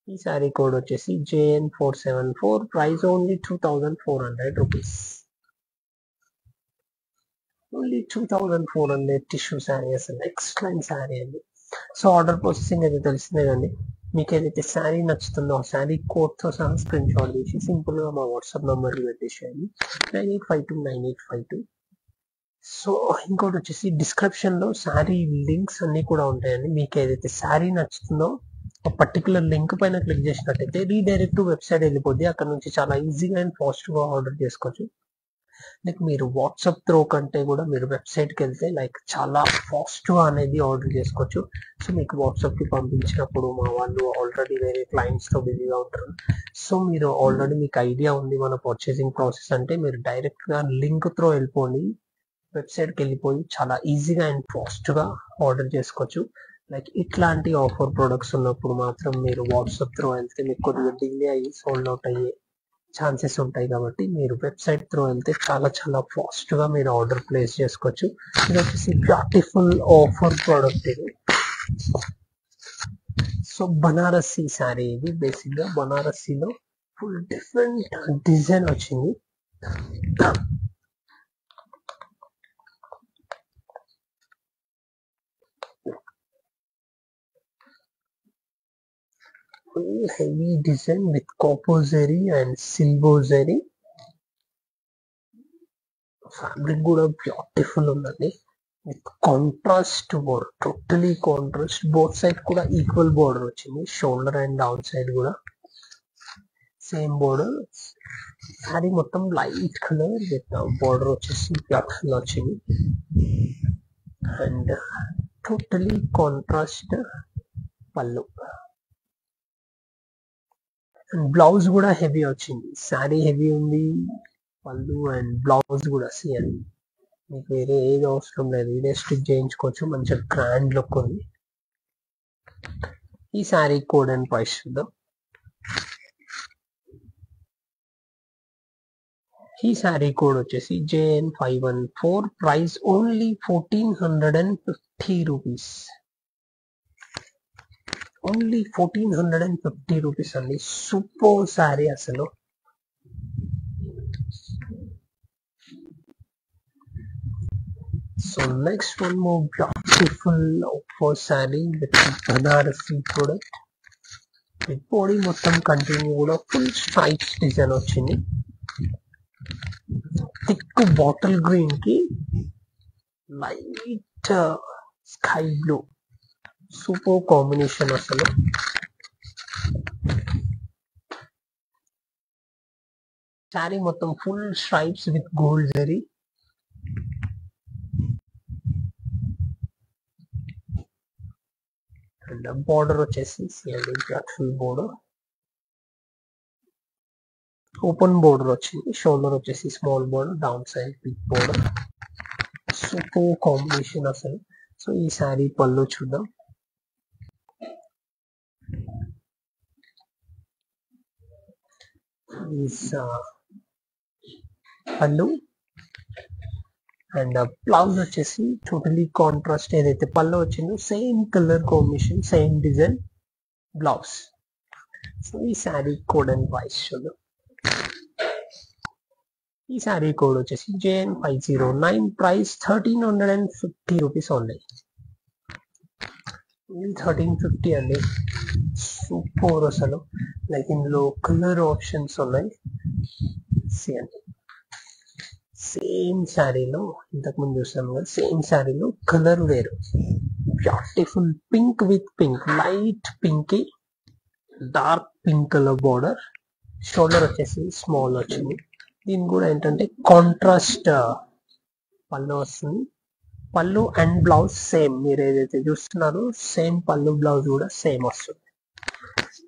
ఈ శారీ కోడ్ వచ్చేసి JN474, price only 2400 rupees. Only 2400 tissue sari, అసలు ఎక్సలెంట్ శారీ అండి. సో ఆర్డర్ ప్రాసెసింగ్ అయితే తెలిసిందే కండి. మీకు ఏదైతే శారీ నచ్చుతుందో ఆ శారీ కోడ్తో సహా స్క్రీన్ షాట్ తీసి సింపుల్గా మా వాట్సాప్ నెంబర్కి పెట్టేసేయండి 98529852. సో ఇంకోటి వచ్చేసి డిస్క్రిప్షన్లో శారీ లింక్స్ అన్నీ కూడా ఉంటాయండి. మీకు ఏదైతే శారీ నచ్చుతుందో ఒక పర్టికులర్ లింక్ పైన క్లిక్ చేసినట్టయితే రీడైరెక్ట్ వెబ్సైట్ వెళ్ళిపోద్ది. అక్కడ నుంచి చాలా ఈజీగా అండ్ ఫాస్ట్గా ఆర్డర్ చేసుకోవచ్చు. లైక్ మీరు వాట్సాప్ త్రో కంటే కూడా మీరు వెబ్సైట్కి వెళ్తే లైక్ చాలా ఫాస్ట్గా అనేది ఆర్డర్ చేసుకోవచ్చు. సో మీకు వాట్సాప్కి పంపించినప్పుడు మా వాళ్ళు ఆల్రెడీ వేరే క్లయింట్స్తో బిజీగా ఉంటారు. సో మీరు ఆల్రెడీ మీకు ఐడియా ఉంది మన పర్చేసింగ్ ప్రాసెస్ అంటే మీరు డైరెక్ట్గా లింక్ త్రో వెళ్ళిపోయి వెబ్సైట్కి వెళ్ళిపోయి చాలా ఈజీగా అండ్ ఫాస్ట్గా ఆర్డర్ చేసుకోవచ్చు. లైక్ ఇట్లాంటి ఆఫర్ ప్రొడక్ట్స్ ఉన్నప్పుడు మాత్రం మీరు వాట్సాప్ త్రో వెళ్తే మీకు కొద్దిగా డిలే అయ్యి సోల్డ్ అవుట్ అయ్యే ఛాన్సెస్ ఉంటాయి. కాబట్టి మీరు వెబ్సైట్ త్రూ వెళ్తే చాలా చాలా ఫాస్ట్గా మీరు ఆర్డర్ ప్లేస్ చేసుకోవచ్చు. ఇది వచ్చేసి బ్యూటిఫుల్ ఆఫర్ ప్రోడక్ట్ ఇది. సో బనారసి శారీ ఇది. బేసిక్గా బనారసీలో ఫుల్ డిఫరెంట్ డిజైన్ వచ్చింది. Full heavy design with copper zari and silver zari. Fabric కూడా బ్యూటిఫుల్ ఉందండి. With contrast border, totally contrast. Both side కూడా ఈక్వల్ బోర్డర్ వచ్చింది. షోల్డర్ అండ్ డౌన్ సైడ్ కూడా సేమ్ బోర్డర్. శారీ మొత్తం లైట్ కలర్ విత్ బోర్డర్ వచ్చేసి బ్యూటిఫుల్ వచ్చింది. అండ్ టోటలీ కాంట్రాస్ట్ పళ్ళు. అండ్ బ్లౌజ్ కూడా హెవీ వచ్చింది. శారీ హెవీ ఉంది, పళ్ళు అండ్ బ్లౌజ్ కూడా సేమ్. మీకు వేరే ఏది అవసరం లేదు, ఇదే స్టిచ్ చేయించుకోవచ్చు. మంచిగా గ్రాండ్ లుక్ ఉంది. ఈ శారీ కోడ్ అండ్ ప్రైస్ చూద్దాం. ఈ శారీ కోడ్ వచ్చేసి JN514. Price only 1450 rupees. Only 1450 rupees అండి. సూపర్ శారీ అసలు. So next one more beautiful offer saree with Banarasi product. With body మొత్తం కంటిన్యూ కూడా ఫుల్ స్ట్రైప్స్ డిజైన్ వచ్చింది. థిక్ బాటిల్ గ్రీన్ కి light sky blue, super combination అసలు. శారీ మొత్తం full stripes with gold zari. And border వచ్చేసి బ్యూటిఫుల్ బోర్డర్, ఓపెన్ బోర్డర్ వచ్చింది. షోల్డర్ వచ్చేసి small border, down side big border. Super combination అసలు. సో ఈ శారీ పళ్ళు చూద్దాం. పళ్ళు అండ్ బ్లౌజ్ వచ్చేసి టోటలీ కాంట్రాస్ట్. ఏదైతే పళ్ళు వచ్చిందో same colour combination, same design blouse. So ఈ శారీ కోడ్ అండ్ ప్రైస్ చూద్దాం. ఈ శారీ కోడ్ వచ్చేసి JN509. Price 1350 rupees only. 1350 అండి. సూపర్ అసలు. లైక్ ఇందులో కలర్ ఆప్షన్స్ ఉన్నాయి. సేమ్ శారీలో ఇంతకుముందు చూసాము కదా, సేమ్ శారీలో కలర్ వేరు. Beautiful pink with pink, light pink dark pink colour border. Shoulder వచ్చేసి స్మాల్ వచ్చింది. దీని కూడా ఏంటంటే కాంట్రాస్ట్ పళ్ళు వస్తుంది. పళ్ళు అండ్ బ్లౌజ్ సేమ్, మీరు ఏదైతే చూస్తున్నారో సేమ్ పళ్ళు బ్లౌజ్ కూడా సేమ్ వస్తుంది.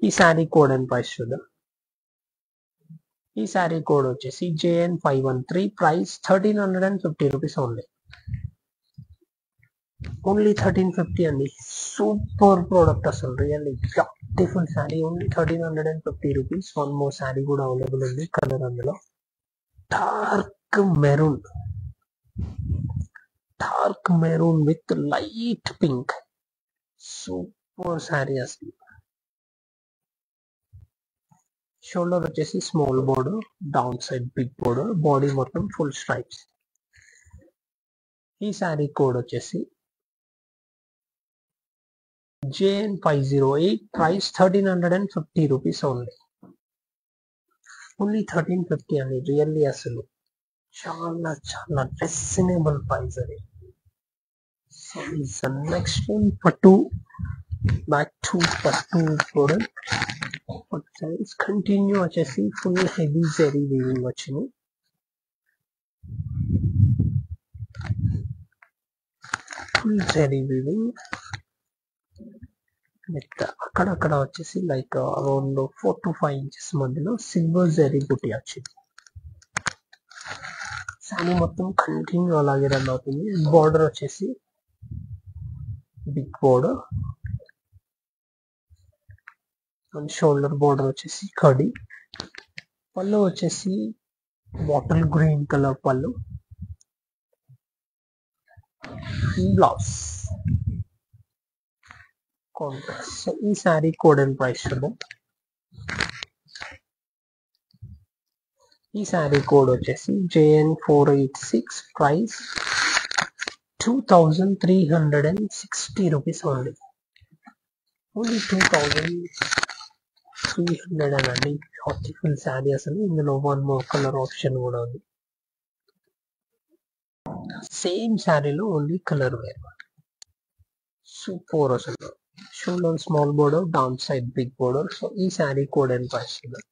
ఈ శారీ కోడ్ అండ్ ప్రైస్ చూద్దాం. ఈ శారీ కోడ్ వచ్చేసి JN513. Price 1350 rupees only. Only 1350 అండి. సూపర్ ప్రోడక్ట్ అసలు, really beautiful sari. Only 1350 rupees. One more sari కూడా అవైలబుల్ ఉంది కలర్ అందులో. Dark maroon, dark maroon with light pink. Super sari అసలు. షోల్డర్ వచ్చేసి small border, down side big border, body మొత్తం ఫుల్ స్ట్రైప్స్. ఈ శారీ కోడ్ వచ్చేసి JN508 price 1350 rupees only 1350 అని రియల్లీ అసలు చాలా చాలా రీజనబుల్ ప్రైస్ అది. సో ఇస్ నెక్స్ట్ వన్ పట్టు, బ్యాక్ టు పట్టు ప్రోడక్ట్. సైజ్ కంటిన్యూ వచ్చేసి ఫుల్ హెవీ జరీ వీవింగ్ వచ్చింది. ఫుల్ జరీ వీవింగ్ విత్ అక్కడక్కడ వచ్చేసి లైక్ అరౌండ్ 4 to 5 inches మధ్యలో సిల్వర్ జరీ బుట్టి వచ్చింది. శారీ మొత్తం కంటిన్యూ అలాగే రన్ అవుతుంది. బార్డర్ వచ్చేసి big border and shoulder border వచ్చేసి కడి. పళ్ళు వచ్చేసి బాటిల్ గ్రీన్ కలర్ పళ్ళు. Blouse contrast. సో ఈ శారీ కోడ్ అండ్ ప్రైస్ చూద్దాం. ఈ శారీ కోడ్ వచ్చేసి JN486, ప్రైస్ 2360 రూపీస్ ఓన్లీ. 2300 అండి. బ్యూటిఫుల్ శారీ అసలు. ఇందులో 1 more కలర్ ఆప్షన్ కూడా ఉంది. సేమ్ శారీలో ఓన్లీ కలర్ వేర్. సూపర్ అసలు. Shoulder small border, down side big border. So ఈ శారీ కోడ్ అండ్ ప్రైస్ చూద్దాం.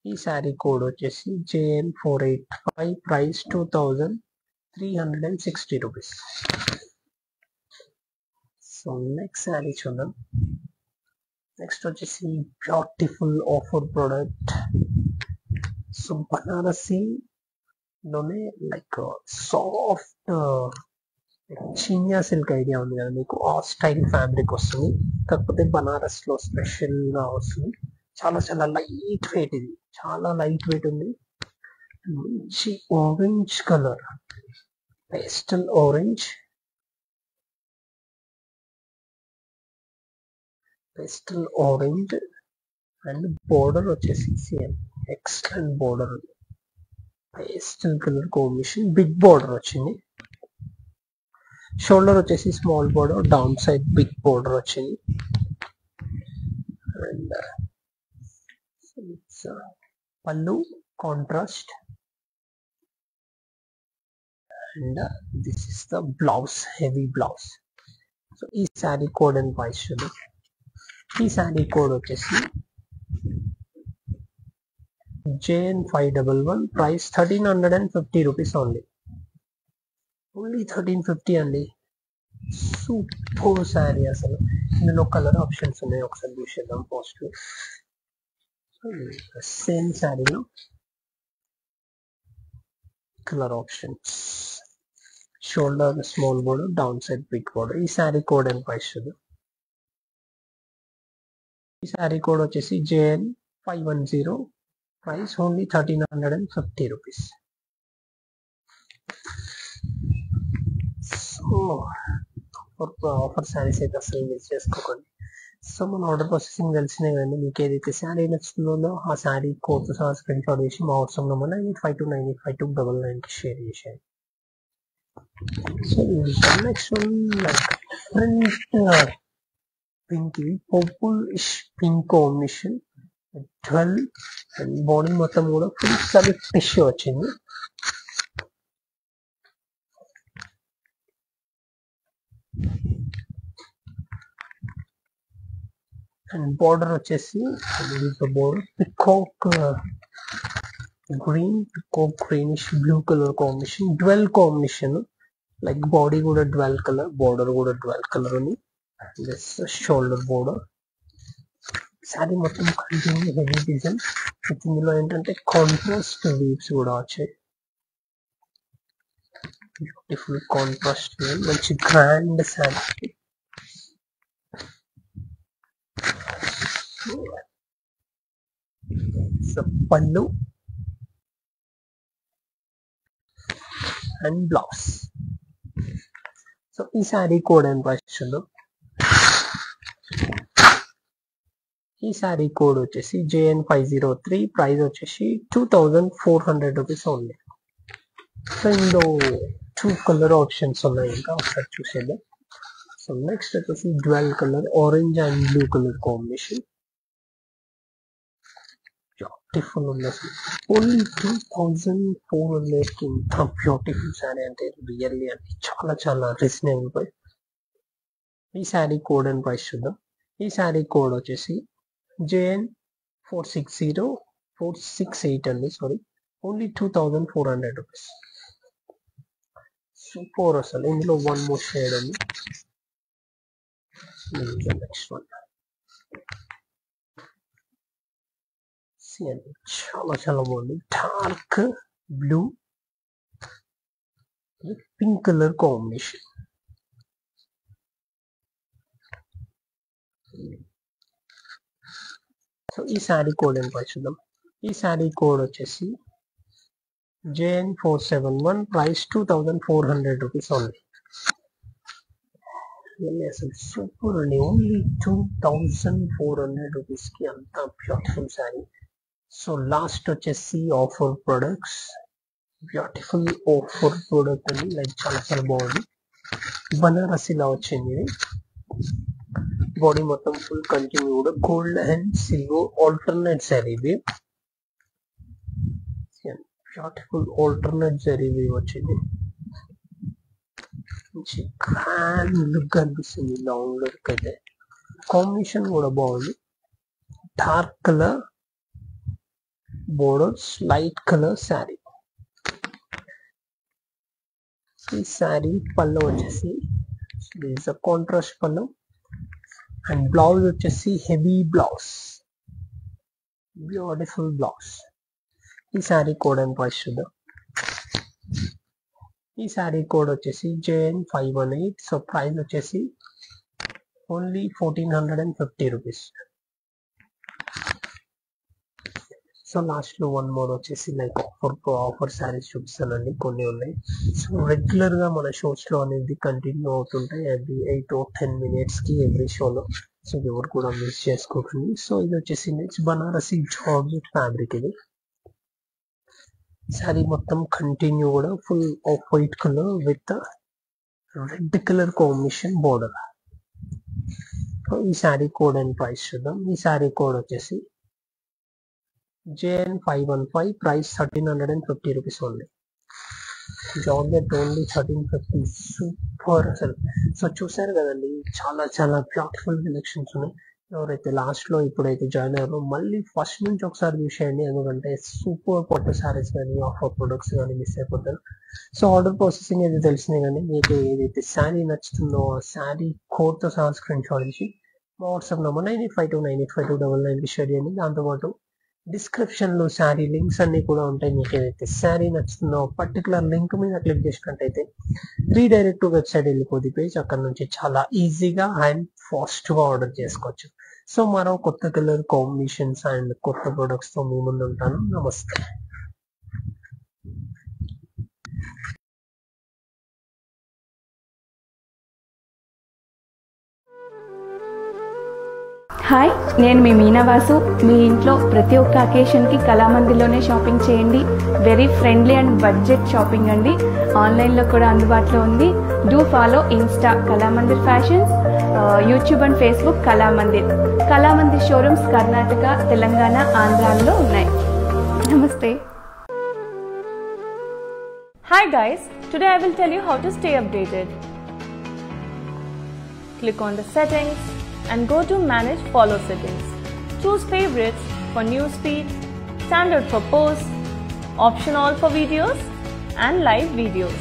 ఈ శారీ కోడ్ వచ్చేసి JN485, price 2360 rupees. So next sari చూద్దాం. నెక్స్ట్ వచ్చేసి beautiful offer product. So Banarasi లోనే like soft Chiniya silk idea ఉంది కదా మీకు, ఆ స్టైల్ ఫ్యాబ్రిక్ వస్తుంది. కాకపోతే బనారస్ లో స్పెషల్ గా వస్తుంది. చాలా చాలా లైట్ వెయిట్, ఇది చాలా లైట్ వెయిట్ ఉంది. మంచి orange colour, pastel orange, pastel orange and border వచ్చేసి same excellent border, pastel colour combination, big border వచ్చింది. షోల్డర్ వచ్చేసి small border, down side big border వచ్చింది. And pallu contrast and this is the blouse, heavy blouse. So ఈ శారీ కోడ్ అండ్ ప్రైస్ చూద్దాం. ఈ శారీ కోడ్ వచ్చేసి JN511, ప్రైస్ 1350 రూపీస్ ఓన్లీ. 1350 అండి. సూపర్ శారీ అసలు. ఇందులో కలర్ ఆప్షన్స్ ఉన్నాయి, ఒకసారి చూసేద్దాం. పోస్ట్ సేమ్ శారీలో colour options. Shoulder small border, down side big border. ఈ శారీ కోడ్ అండ్ ప్రైస్ చూద్దాం. ఈ శారీ కోడ్ వచ్చేసి JN510, price only 1350 rupees. So offer saris అయితే అసలు మిస్ చేసుకోకండి. సో మన ఆర్డర్ ప్రాసెసింగ్ తెలిసినాయి కదండి. మీకు ఏదైతే శారీ నచ్చుతుందో ఆ శారీ కోడ్తో సహా స్క్రీన్ షాట్ చేసి మా వాట్సాప్ నెంబర్ 9852985299కి షేర్ చేసేయండి. So next one like different pink, purple pink combination, 12 and body మొత్తం కూడా ఫుల్ సబ్ టిష్యూ వచ్చింది. అండ్ బార్డర్ వచ్చేసి border peacock green, peacock greenish blue colour combination, dual combination. Like body కూడా డ్వెల్ కలర్, బార్డర్ కూడా డ్వెల్ కలర్ ఉంది. This shoulder border. శారీ మొత్తం కంటిన్యూ హెవీ డిజైన్. ఇందులో ఏంటంటే కాంట్రాస్ట్ వీవ్స్ కూడా వచ్చాయి. బ్యూటిఫుల్ కాంట్రాస్ట్, మంచి గ్రాండ్ శారీ. పళ్ళు అండ్ బ్లౌజ్. సో ఈ శారీ కోడ్ అండ్ ప్రైస్ చూద్దాం. ఈ శారీ కోడ్ వచ్చేసి JN503, ప్రైస్ వచ్చేసి 2400 రూపీస్ ఓన్లీ. సో ఇందులో 2 కలర్ ఆప్షన్స్ ఉన్నాయి, ఇంకా ఒకసారి చూసేద్దాం. సో నెక్స్ట్ వచ్చేసి dual colour orange and blue colour combination. Beautiful ఉంది అసలు. ఓన్లీ 2400 కి ఇంత బ్యూటిఫుల్ శారీ అంటే రియల్లీ అంటే చాలా చాలా రీజనబుల్ ప్రైస్. ఈ శారీ కోడ్ అండ్ ప్రైస్ చూద్దాం. ఈ శారీ కోడ్ వచ్చేసి JN460468 అండి, సారీ, ఓన్లీ 2400 రూపీస్. సూపర్ అసలు. ఇందులో వన్ మోర్ షేడ్ అండి, నెక్స్ట్ వన్ అండి, చాలా చాలా బాగుంది. Dark blue pink colour combination. So ఈ శారీ కోడ్ ఎంత చూద్దాం. ఈ శారీ కోడ్ వచ్చేసి JN471, ప్రైస్ 2400 రూపీస్ ఓన్లీ. అసలు సూపర్ అండి. ఓన్లీ 2400 రూపీస్ కి అంత బ్యూటిఫుల్ శారీ. సో లాస్ట్ వచ్చేసి offer products. Beautiful offer product అండి, లైక్ చాలా చాలా బాగుంది. బనారసిలా వచ్చింది ఇది. బాడీ మొత్తం ఫుల్ కంటిన్యూ కూడా gold and silver alternate sari ఇది. బ్యూటిఫుల్ ఆల్టర్నేట్ శారీ ఇది వచ్చింది. మంచి గ్రాండ్ లుక్ అనిపిస్తుంది లాంగ్ లుక్ అయితే. కాంబినేషన్ కూడా బాగుంది. Dark colour borders, light colour sari. ఈ శారీ పళ్ళు వచ్చేసి కాంట్రాస్ట్ పళ్ళు అండ్ బ్లౌజ్ వచ్చేసి హెవీ బ్లౌజ్, బ్యూటిఫుల్ బ్లౌజ్. ఈ శారీ కోడ్ అండ్ ప్రైస్ చూద్దాం. ఈ శారీ కోడ్ వచ్చేసి JN518. సో ప్రైస్ వచ్చేసి ఓన్లీ 1450 రూపీస్. సో లాస్ట్ లో వన్ మోర్ వచ్చేసి లైక్ ఆఫర్ శారీస్ చూపిస్తానండి, కొన్ని ఉన్నాయి. సో రెగ్యులర్ గా మన షోస్ లో అనేది కంటిన్యూ అవుతుంటాయి ఎవ్రీ 8 or 10 minutes కి ఎవ్రీ షోలో. సో ఎవరు కూడా మిస్ చేసుకోకండి. సో ఇది వచ్చేసి నెక్స్ట్ బనారసి జార్జెట్ ఫ్యాబ్రిక్. ఇది శారీ మొత్తం కంటిన్యూ కూడా full off white colour with red colour combination border. ఈ శారీ కోడ్ అండ్ ప్రైస్ చూద్దాం. ఈ శారీ కోడ్ వచ్చేసి JN515, price 1350 rupees only. Georgette only 1350. Super అసలు. సో చూసారు కదండి, చాలా చాలా బ్యూటిఫుల్ కలెక్షన్స్ ఉన్నాయి. ఎవరైతే లాస్ట్ లో ఇప్పుడైతే జాయిన్ అయ్యారో మళ్ళీ ఫస్ట్ నుంచి ఒకసారి చూసేయండి, ఎందుకంటే సూపర్ కొత్త శారీస్ కానీ ఆఫర్ ప్రొడక్ట్స్ కానీ మిస్ అయిపోతారు. సో ఆర్డర్ ప్రాసెసింగ్ అయితే తెలిసిందే, కానీ మీకు ఏదైతే శారీ నచ్చుతుందో ఆ శారీ కోడ్తో సహా స్క్రీన్ షాట్ ఇచ్చి మా వాట్సాప్ నెంబర్ 9852985299కి షేర్ చేయండి. దాంతోపాటు డిస్క్రిప్షన్ లో శారీ లింక్స్ అన్ని కూడా ఉంటాయి. మీకు ఏదైతే శారీ నచ్చుతుందో పర్టికులర్ లింక్ మీద క్లిక్ చేసినట్టయితే రీడైరెక్ట్ టు వెబ్సైట్ వెళ్ళిపోతే పేజ్, అక్కడ నుంచి చాలా ఈజీగా అండ్ ఫాస్ట్ గా ఆర్డర్ చేసుకోవచ్చు. సో మరో కొత్త కలర్ కాంబినేషన్స్ అండ్ కొత్త ప్రొడక్ట్స్ తో మీ ముందు ఉంటాను. నమస్తే. హాయ్, నేను మీ మీనా వాసు. మీ ఇంట్లో ప్రతి ఒక్క అకేషన్కి కళామందిర్లోనే షాపింగ్ చేయండి. Very friendly and budget shopping అండి. ఆన్లైన్లో కూడా అందుబాటులో ఉంది. Do follow Insta Kalamandir fashions, YouTube and Facebook Kalamandir. Kalamandir showrooms Karnataka, Telangana, ఆంధ్రాలో ఉన్నాయి. నమస్తే. Hi guys, today I will tell you how to stay updated. Click on the settings and go to manage follow settings. Choose favorites for newsfeed, standard for posts, option all for videos and live videos.